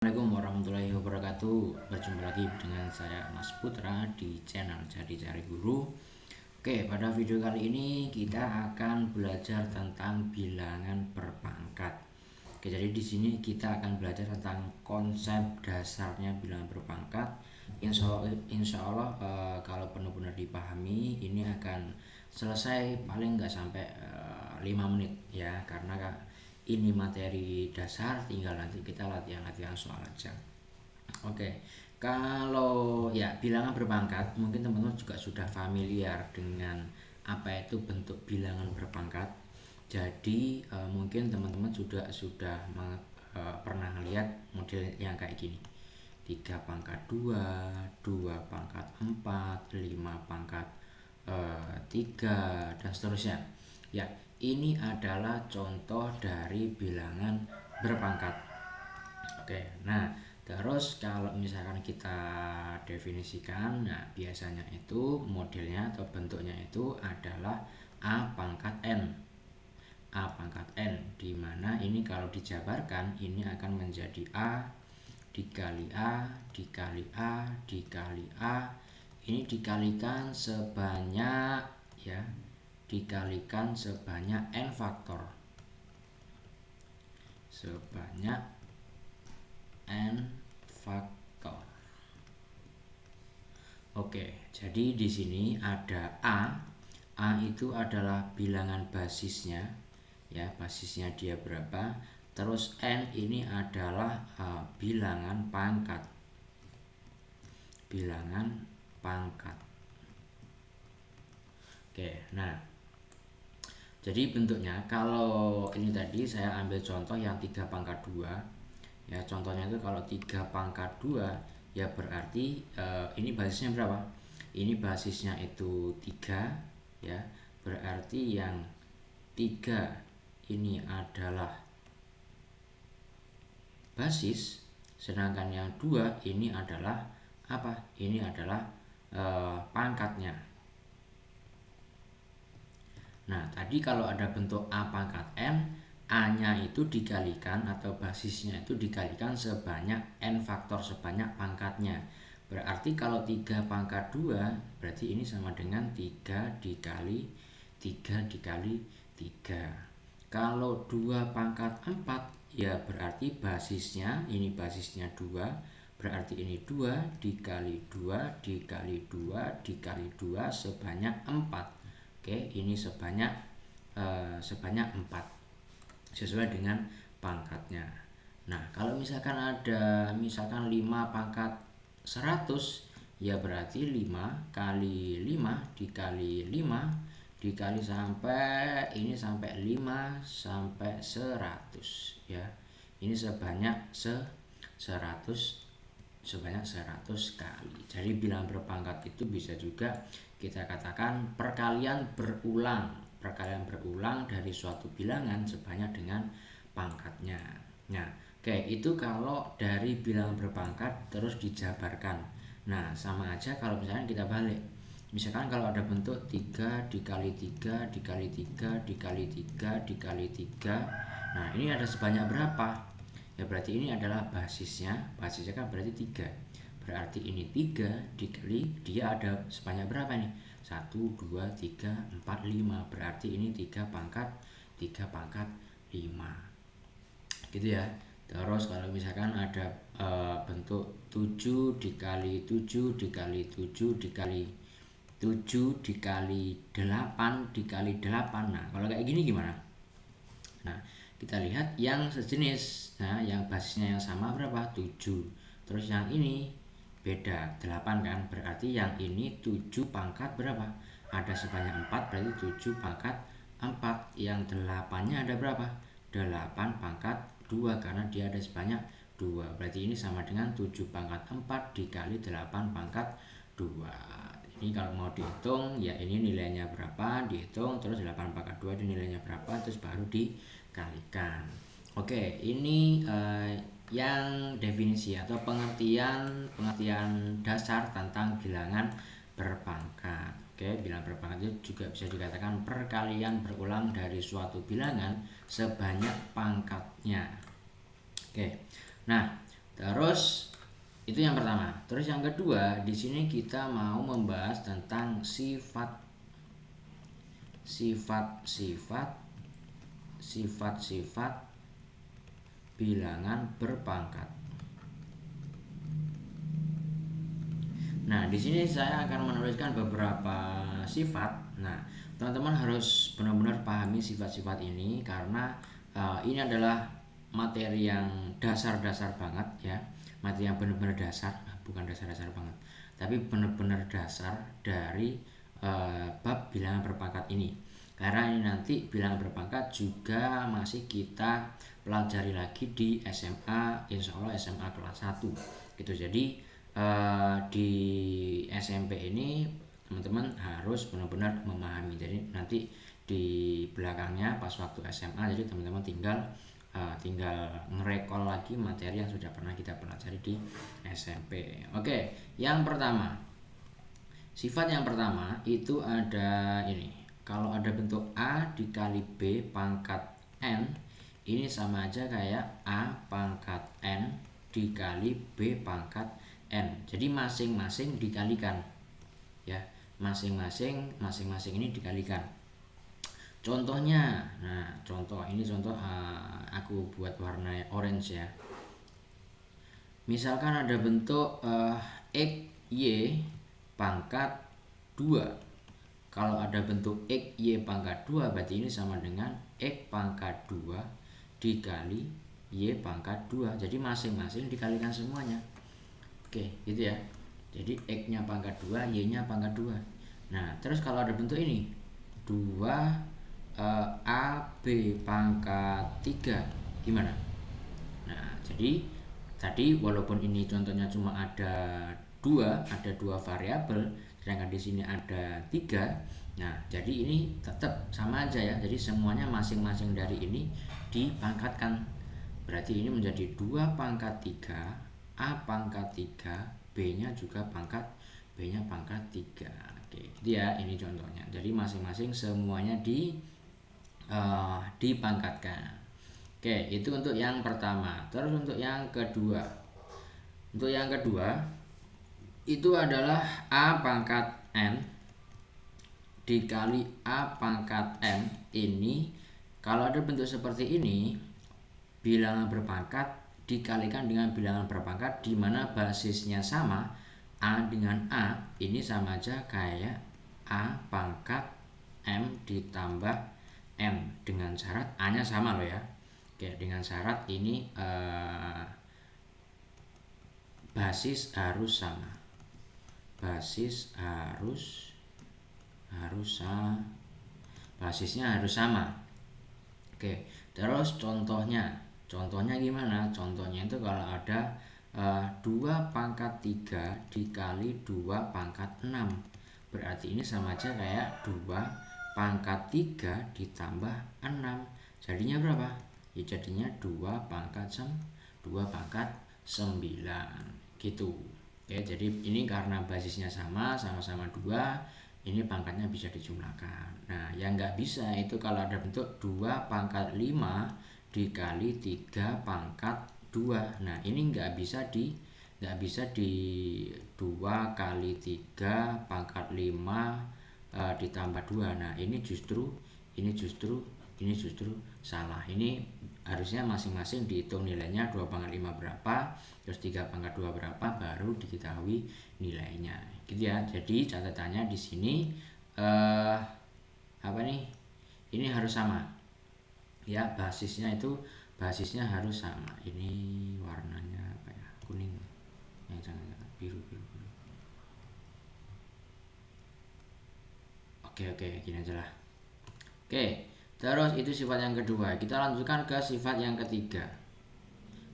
Assalamualaikum warahmatullahi wabarakatuh. Berjumpa lagi dengan saya Mas Putra di channel Jadi Cari Guru. Oke, pada video kali ini kita akan belajar tentang bilangan berpangkat. Oke, jadi di sini kita akan belajar tentang konsep dasarnya bilangan berpangkat. Insya Allah kalau benar-benar dipahami ini akan selesai paling nggak sampai 5 menit ya, karena ini materi dasar, tinggal nanti kita latihan soal aja. Oke, kalau ya bilangan berpangkat, mungkin teman-teman juga sudah familiar dengan apa itu bentuk bilangan berpangkat. Jadi mungkin teman-teman pernah lihat model yang kayak gini: 3 pangkat 2, 2 pangkat 4, 5 pangkat 3, dan seterusnya. Ya, ini adalah contoh dari bilangan berpangkat. Oke, nah terus kalau misalkan kita definisikan, nah biasanya itu modelnya atau bentuknya itu adalah A pangkat N. A pangkat N, dimana ini kalau dijabarkan ini akan menjadi A dikali A dikali A dikali A, ini dikalikan sebanyak N faktor, sebanyak N faktor. Oke, jadi di sini ada A. A itu adalah bilangan basisnya, ya, basisnya dia berapa. Terus N ini adalah bilangan pangkat. Bilangan pangkat. Oke, nah jadi bentuknya kalau ini tadi saya ambil contoh yang 3 pangkat 2. Ya, contohnya itu kalau 3 pangkat 2 ya berarti ini basisnya berapa? Ini basisnya itu 3 ya. Berarti yang 3 ini adalah basis, sedangkan yang 2 ini adalah apa? Ini adalah pangkatnya. Nah, tadi kalau ada bentuk A pangkat N, A-nya itu dikalikan atau basisnya itu dikalikan sebanyak N faktor, sebanyak pangkatnya. Berarti kalau 3 pangkat 2, berarti ini sama dengan 3 dikali 3 dikali 3. Kalau 2 pangkat 4, ya berarti basisnya, ini basisnya 2, berarti ini 2 dikali 2 dikali 2 dikali 2 sebanyak 4. Oke, ini sebanyak 4 sesuai dengan pangkatnya. Nah, kalau misalkan ada 5 pangkat 100, ya berarti 5 kali 5 dikali 5 dikali sampai 5 sampai 100 ya. Ini sebanyak 100 kali. Jadi bilangan berpangkat itu bisa juga kita katakan perkalian berulang dari suatu bilangan sebanyak dengan pangkatnya. Nah, oke, itu kalau dari bilangan berpangkat terus dijabarkan. Nah, sama aja kalau misalnya kita balik. Misalkan kalau ada bentuk 3 dikali 3 dikali 3 dikali 3 dikali 3. Nah, ini ada sebanyak berapa? Ya berarti ini adalah basisnya kan berarti 3. Berarti ini 3 dikali dia ada sebanyak berapa nih? 1, 2, 3, 4, 5. Berarti ini 3 pangkat 5. Gitu ya. Terus kalau misalkan ada bentuk 7 dikali 7 dikali 7 dikali 7 dikali 8 dikali 8. Nah, kalau kayak gini gimana? Nah, kita lihat yang sejenis. Nah, yang basisnya yang sama berapa? 7. Terus yang ini beda 8 kan, berarti yang ini 7 pangkat berapa? Ada sebanyak 4, berarti 7 pangkat 4. Yang 8-nya ada berapa? 8 pangkat 2, karena dia ada sebanyak 2. Berarti ini sama dengan 7 pangkat 4 dikali 8 pangkat 2. Ini kalau mau dihitung, ya ini nilainya berapa, dihitung, terus 8 pangkat 2 itu nilainya berapa, terus baru dikalikan. Oke, ini yang definisi atau pengertian dasar tentang bilangan berpangkat. Oke, bilangan berpangkat itu juga bisa dikatakan perkalian berulang dari suatu bilangan sebanyak pangkatnya. Oke, nah terus Terus itu yang pertama. Terus yang kedua, di sini kita mau membahas tentang sifat-sifat bilangan berpangkat. Nah, di sini saya akan menuliskan beberapa sifat. Nah, teman-teman harus benar-benar pahami sifat-sifat ini karena ini adalah materi yang dasar-dasar banget ya. Materi yang benar-benar dasar, bukan dasar-dasar banget, tapi benar-benar dasar dari bab bilangan berpangkat ini. Karena ini nanti bilangan berpangkat juga masih kita pelajari lagi di SMA, insya Allah SMA kelas 1 gitu. Jadi di SMP ini teman-teman harus benar-benar memahami. Jadi nanti di belakangnya pas waktu SMA, jadi teman-teman tinggal ngerekol lagi materi yang sudah pernah kita pelajari di SMP. Oke, yang pertama, sifat yang pertama itu ada ini. Kalau ada bentuk A dikali B pangkat N, ini sama aja kayak A pangkat N dikali B pangkat N. Jadi masing-masing dikalikan ya, masing-masing ini dikalikan. Contohnya, nah contoh aku buat warna orange ya. Misalkan ada bentuk X Y pangkat 2. Kalau ada bentuk X Y pangkat 2 berarti ini sama dengan X pangkat 2 dikali Y pangkat 2. Jadi masing-masing dikalikan semuanya. Oke, gitu ya. Jadi X-nya pangkat 2, Y-nya pangkat 2. Nah, terus kalau ada bentuk ini 2 AB pangkat 3 gimana? Nah, jadi tadi walaupun ini contohnya cuma ada dua variabel, sedangkan di sini ada 3. Nah, jadi ini tetap sama aja ya. Jadi semuanya masing-masing dari ini dipangkatkan. Berarti ini menjadi 2 pangkat 3, A pangkat 3, B-nya juga pangkat, B-nya pangkat 3. Oke, gitu ya, ini contohnya. Jadi masing-masing semuanya dipangkatkan. Oke, itu untuk yang pertama. Terus untuk yang kedua. Untuk yang kedua itu adalah A pangkat N dikali A pangkat N. Ini kalau ada bentuk seperti ini, bilangan berpangkat dikalikan dengan bilangan berpangkat di mana basisnya sama, A dengan A, ini sama aja kayak A pangkat M ditambah M dengan syarat A-nya sama loh ya. Oke, dengan syarat ini basis harus sama. Basis basisnya harus sama. Oke, terus contohnya gimana? Contohnya itu kalau ada 2 pangkat 3 dikali 2 pangkat 6. Berarti ini sama aja kayak 2 pangkat 3 ditambah 6. Jadinya berapa? Ya jadinya 2 pangkat 9 gitu. Ya, jadi ini karena basisnya sama-sama 2, ini pangkatnya bisa dijumlahkan. Nah, yang nggak bisa itu kalau ada bentuk 2 pangkat 5 dikali 3 pangkat 2. Nah, ini nggak bisa di 2 kali 3 pangkat 5 ditambah 2. Nah, ini justru salah. Ini harusnya masing-masing dihitung nilainya 2 pangkat 5 berapa, terus 3 pangkat 2 berapa, baru diketahui nilainya. Gitu ya. Jadi catatannya di sini ini harus sama. Ya, basisnya harus sama. Ini warnanya apa ya? Kuning. Ya, jangan biru. Oke, gini aja lah. Oke, terus itu sifat yang kedua. Kita lanjutkan ke sifat yang ketiga.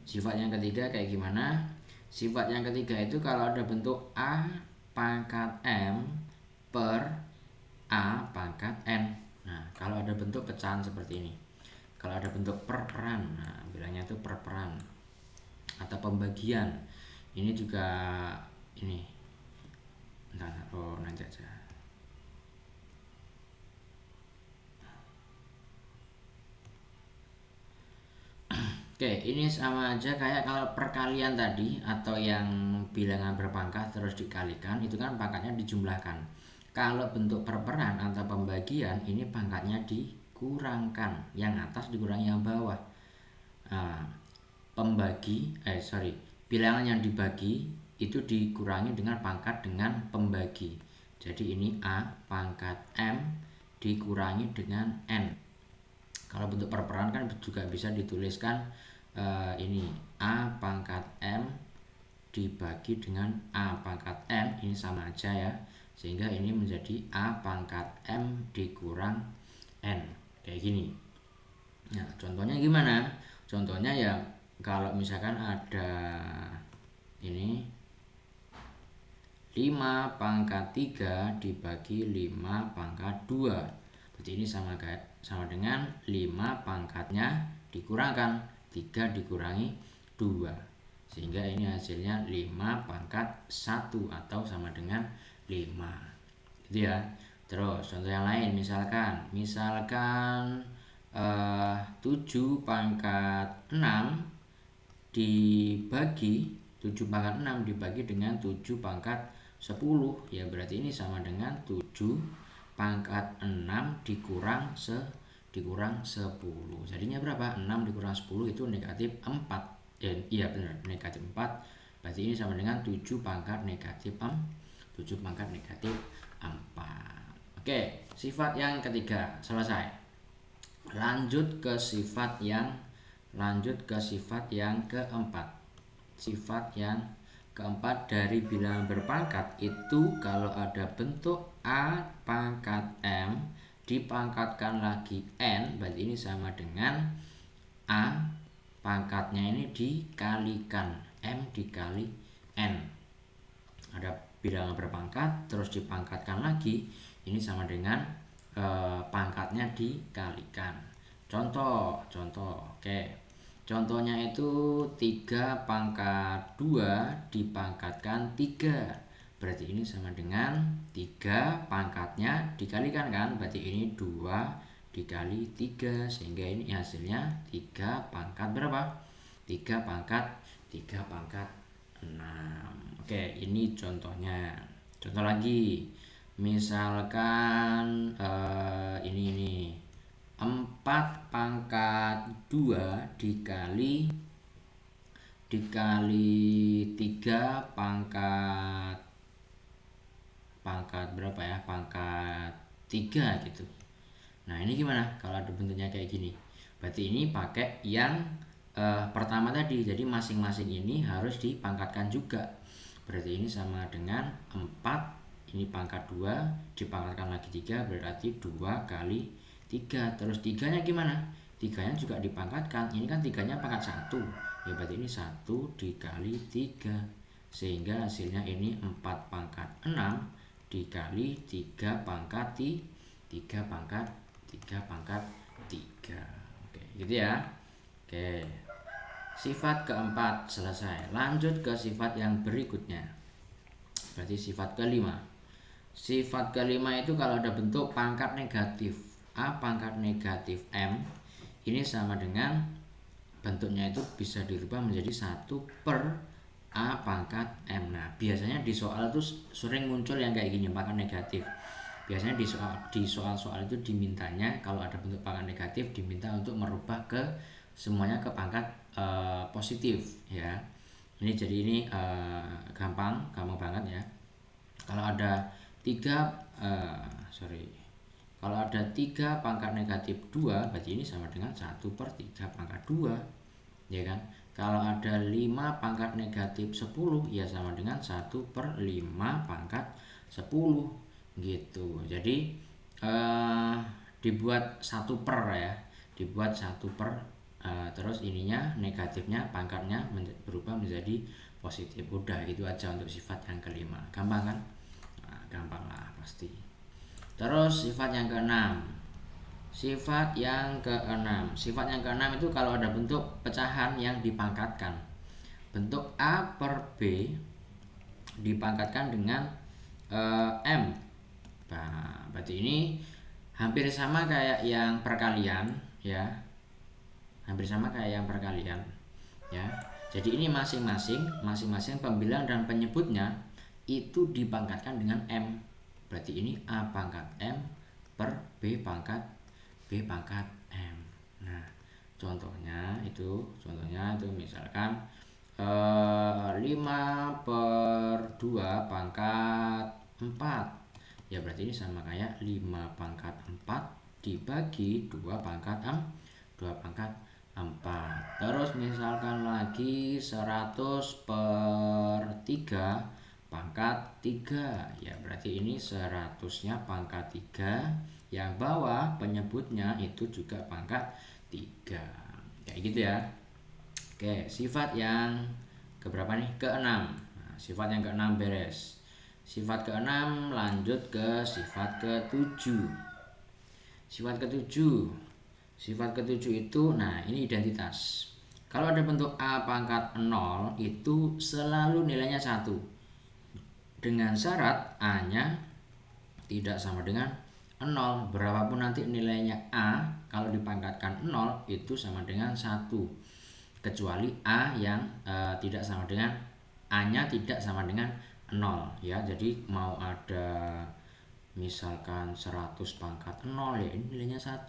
Sifat yang ketiga kayak gimana? Sifat yang ketiga itu kalau ada bentuk A pangkat M per A pangkat N. Nah, kalau ada bentuk pecahan seperti ini. Kalau ada bentuk perperan, nah bilangnya itu perperan atau pembagian. Ini juga ini. Nanti aja. Oke, ini sama aja kayak kalau perkalian tadi atau yang bilangan berpangkat terus dikalikan, itu kan pangkatnya dijumlahkan. Kalau bentuk perperan atau pembagian, ini pangkatnya dikurangkan, yang atas dikurangi yang bawah. Nah, bilangan yang dibagi itu dikurangi dengan pangkat dengan pembagi. Jadi ini A pangkat M dikurangi dengan N. Kalau bentuk perperan kan juga bisa dituliskan ini A pangkat M dibagi dengan A pangkat M, ini sama aja ya, sehingga ini menjadi A pangkat M dikurang N, kayak gini. Nah, contohnya gimana? Contohnya ya kalau misalkan ada ini 5 pangkat 3 dibagi 5 pangkat 2. Berarti ini sama dengan 5 pangkatnya dikurangkan 3 dikurangi 2. Sehingga ini hasilnya 5 pangkat 1 atau sama dengan 5. Gitu ya. Terus contoh yang lain misalkan 7 pangkat 6 dibagi 7 pangkat 6 dibagi dengan 7 pangkat 10, ya berarti ini sama dengan 7 pangkat 6 dikurang 10. Jadinya berapa? 6 dikurang 10 itu negatif 4. Iya benar, negatif 4. Berarti ini sama dengan 7 pangkat negatif 4. Oke, sifat yang ketiga selesai. Lanjut ke sifat yang keempat. Sifat yang keempat dari bilangan berpangkat itu kalau ada bentuk A pangkat M dipangkatkan lagi N, berarti ini sama dengan A pangkatnya ini dikalikan M dikali N. Ada bilangan berpangkat terus dipangkatkan lagi, ini sama dengan pangkatnya dikalikan. Contoh, oke. Contohnya itu 3 pangkat 2 dipangkatkan 3. Berarti ini sama dengan 3 pangkatnya dikalikan kan. Berarti ini 2 dikali 3. Sehingga ini hasilnya 3 pangkat berapa? 3 pangkat 6. Oke, ini contohnya. Contoh lagi. Misalkan ini 4 pangkat 2 dikali 3 pangkat berapa ya? Pangkat 3 gitu. Nah, ini gimana kalau ada bentuknya kayak gini? Berarti ini pakai yang pertama tadi. Jadi masing-masing ini harus dipangkatkan juga. Berarti ini sama dengan 4, ini pangkat 2 dipangkatkan lagi 3, berarti 2 kali 3. Terus 3-nya gimana? 3-nya juga dipangkatkan. Ini kan 3-nya pangkat 1. Ya berarti ini 1 dikali 3. Sehingga hasilnya ini 4 pangkat 6 dikali 3 pangkat 3. Oke, gitu ya. Oke. Sifat keempat selesai. Lanjut ke sifat yang berikutnya. Berarti sifat kelima. Sifat kelima itu kalau ada bentuk pangkat negatif A pangkat negatif M, ini sama dengan bentuknya itu bisa dirubah menjadi 1 per A pangkat M. Nah, biasanya di soal itu sering muncul yang kayak gini, pangkat negatif. Biasanya di soal-soal itu dimintanya kalau ada bentuk pangkat negatif diminta untuk merubah ke semuanya ke pangkat positif ya. Ini jadi ini gampang banget ya. Kalau ada 3 pangkat negatif 2, berarti ini sama dengan 1 per 3 pangkat 2, ya kan. Kalau ada 5 pangkat negatif 10, ya sama dengan 1 per 5 pangkat 10 gitu. Jadi dibuat 1 per ya, terus ininya negatifnya pangkatnya berubah menjadi positif. Udah itu aja untuk sifat yang kelima. Gampang kan? Nah, gampang lah pasti. Terus sifat yang keenam. Sifat yang keenam itu kalau ada bentuk pecahan yang dipangkatkan. Bentuk A per B dipangkatkan dengan M. Nah, berarti ini hampir sama kayak yang perkalian ya. hampir sama kayak yang perkalian ya. Jadi ini masing-masing pembilang dan penyebutnya itu dipangkatkan dengan M. Berarti ini A pangkat M per B pangkat M. Nah, contohnya itu misalkan 5 per 2 pangkat 4. Ya berarti ini sama kayak 5 pangkat 4 dibagi 2 pangkat 4. Terus misalkan lagi 100 per 3 pangkat 3. Ya berarti ini 100-nya pangkat 3, yang bawah penyebutnya itu juga pangkat 3. Kayak gitu ya. Oke, sifat yang keberapa nih? Ke-6. Nah, sifat yang ke-6 beres. Sifat ke-6 lanjut ke sifat ke-7. Sifat ke-7 itu, nah ini identitas. Kalau ada bentuk A pangkat 0 itu selalu nilainya 1. Dengan syarat A-nya tidak sama dengan 0. Berapapun nanti nilainya A, kalau dipangkatkan 0 itu sama dengan 1. Kecuali A yang tidak sama dengan A-nya tidak sama dengan 0 ya. Jadi mau ada misalkan 100 pangkat 0 ya ini nilainya 1.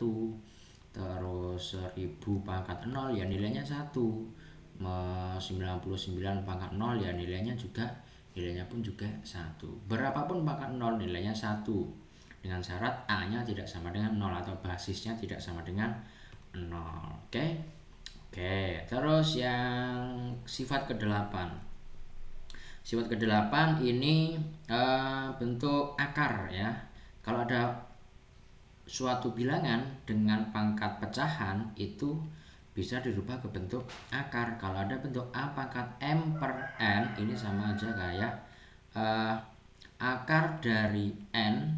Terus 1000 pangkat 0 ya nilainya 1. 99 pangkat 0 ya nilainya pun juga 1. Berapapun pangkat 0 nilainya 1. Dengan syarat A-nya tidak sama dengan 0 atau basisnya tidak sama dengan 0. Oke, terus yang sifat ke-8. Sifat ke-8 ini bentuk akar ya. Kalau ada suatu bilangan dengan pangkat pecahan itu bisa dirubah ke bentuk akar. Kalau ada bentuk A pangkat M per N, ini sama aja kayak akar dari N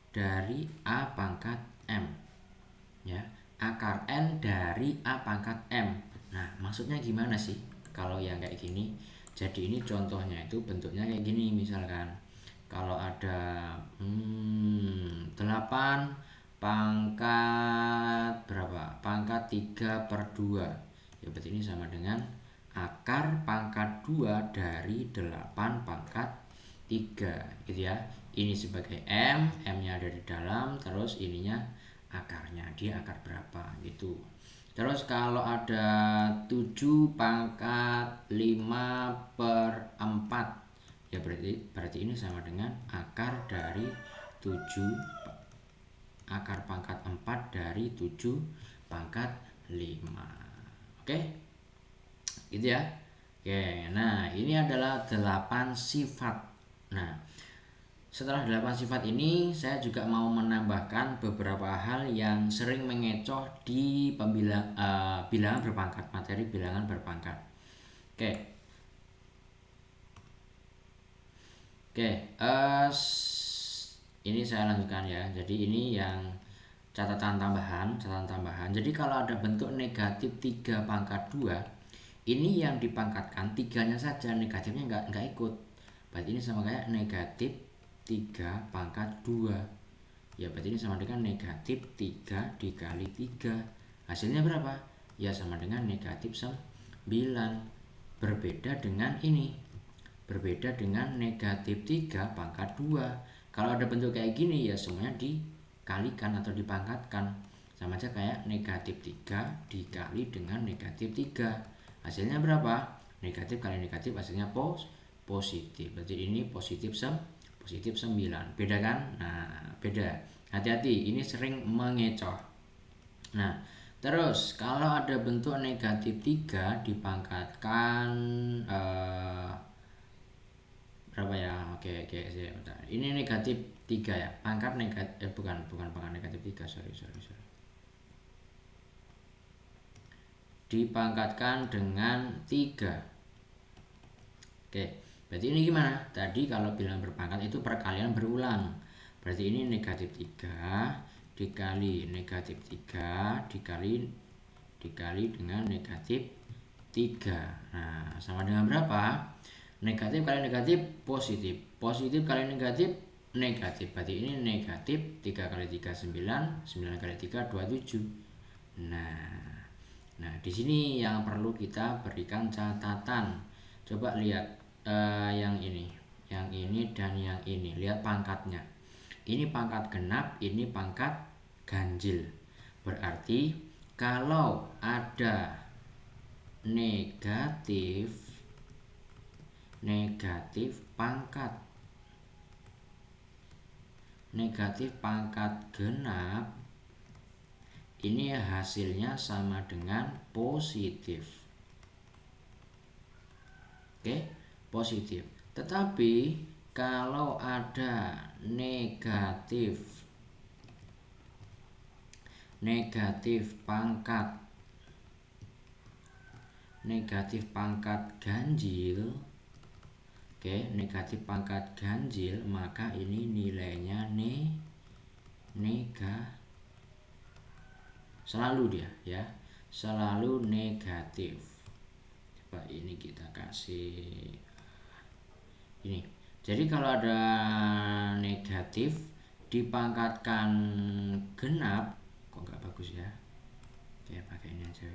dari A pangkat M ya. Akar N dari A pangkat M. Nah, maksudnya gimana sih kalau yang kayak gini? Jadi ini contohnya itu bentuknya kayak gini. Misalkan kalau ada 8 pangkat berapa? Pangkat 3 per 2. Ya berarti ini sama dengan akar pangkat 2 dari 8 pangkat 3 gitu ya. Ini sebagai M, M-nya ada di dalam, terus ininya akarnya, dia akar berapa gitu. Terus kalau ada 7 pangkat 5 per 4 ya berarti ini sama dengan akar dari 7 akar pangkat 4 dari 7 pangkat 5. Oke, gitu ya. Oke, nah ini adalah 8 sifat. Nah, setelah 8 sifat ini, saya juga mau menambahkan beberapa hal yang sering mengecoh di bilangan berpangkat, materi bilangan berpangkat. Ini saya lanjutkan ya. Jadi ini yang catatan tambahan. Jadi kalau ada bentuk negatif 3 pangkat 2, ini yang dipangkatkan 3-nya saja, negatifnya nggak ikut. Berarti ini sama kayak negatif 3 pangkat 2. Ya berarti ini sama dengan negatif 3 dikali 3. Hasilnya berapa? Ya sama dengan negatif 9. Berbeda dengan ini. Berbeda dengan negatif 3 pangkat 2. Kalau ada bentuk kayak gini ya semuanya dikalikan atau dipangkatkan. Sama aja kayak negatif 3 dikali dengan negatif 3. Hasilnya berapa? Negatif kali negatif hasilnya positif. Berarti ini positif 9. Beda kan? Nah, beda. Hati-hati, ini sering mengecoh. Nah, terus kalau ada bentuk negatif 3 dipangkatkan berapa ya? Oke, bentar. Ini negatif 3 ya. Pangkat negatif bukan pangkat negatif 3, sorry. Dipangkatkan dengan 3. Oke. Berarti ini gimana? Tadi kalau bilangan berpangkat itu perkalian berulang. Berarti ini negatif 3 dikali negatif 3 dikali dengan negatif 3. Nah, sama dengan berapa? Negatif kali negatif positif. Positif kali negatif negatif. Berarti ini negatif 3 kali 3 9, 9 kali 3 27. Nah, Nah, di sini yang perlu kita berikan catatan. Coba lihat yang ini, dan yang ini. Lihat pangkatnya. Ini pangkat genap, ini pangkat ganjil. Berarti kalau ada negatif pangkat genap, ini hasilnya sama dengan positif. Oke, positif. Tetapi kalau ada negatif pangkat ganjil, negatif pangkat ganjil, maka ini nilainya selalu dia ya, selalu negatif. Coba ini kita kasih ini. Jadi kalau ada negatif dipangkatkan genap, kok nggak bagus ya? Oke, pakai ini aja.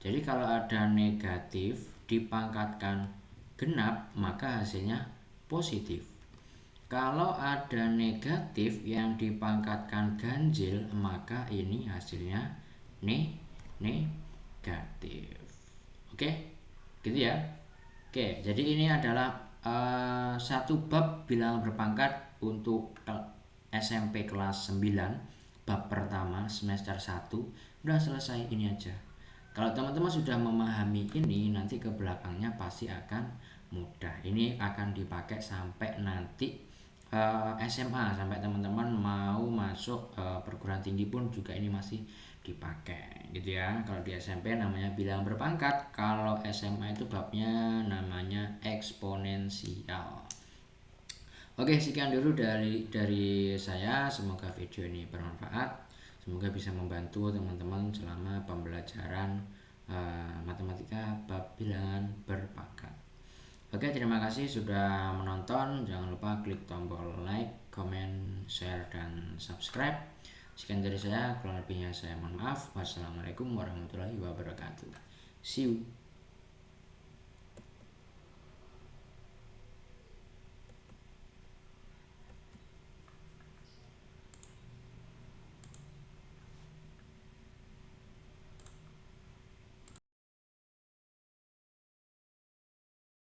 Jadi kalau ada negatif dipangkatkan genap, maka hasilnya positif. Kalau ada negatif yang dipangkatkan ganjil, maka ini hasilnya negatif. Oke, gitu ya. Oke, jadi ini adalah satu bab bilangan berpangkat untuk SMP kelas 9, bab pertama semester 1 udah selesai. Ini aja. Kalau teman-teman sudah memahami ini, nanti ke belakangnya pasti akan mudah. Ini akan dipakai sampai nanti SMA, sampai teman-teman mau masuk perguruan tinggi pun juga ini masih dipakai gitu ya. Kalau di SMP namanya bilangan berpangkat, kalau SMA itu babnya namanya eksponensial. Oke, sekian dulu dari saya. Semoga video ini bermanfaat. Semoga bisa membantu teman-teman selama pembelajaran matematika bab bilangan berpangkat. Oke, terima kasih sudah menonton. Jangan lupa klik tombol like, comment, share, dan subscribe. Sekian dari saya, kurang lebihnya saya mohon maaf. Wassalamualaikum warahmatullahi wabarakatuh. See you.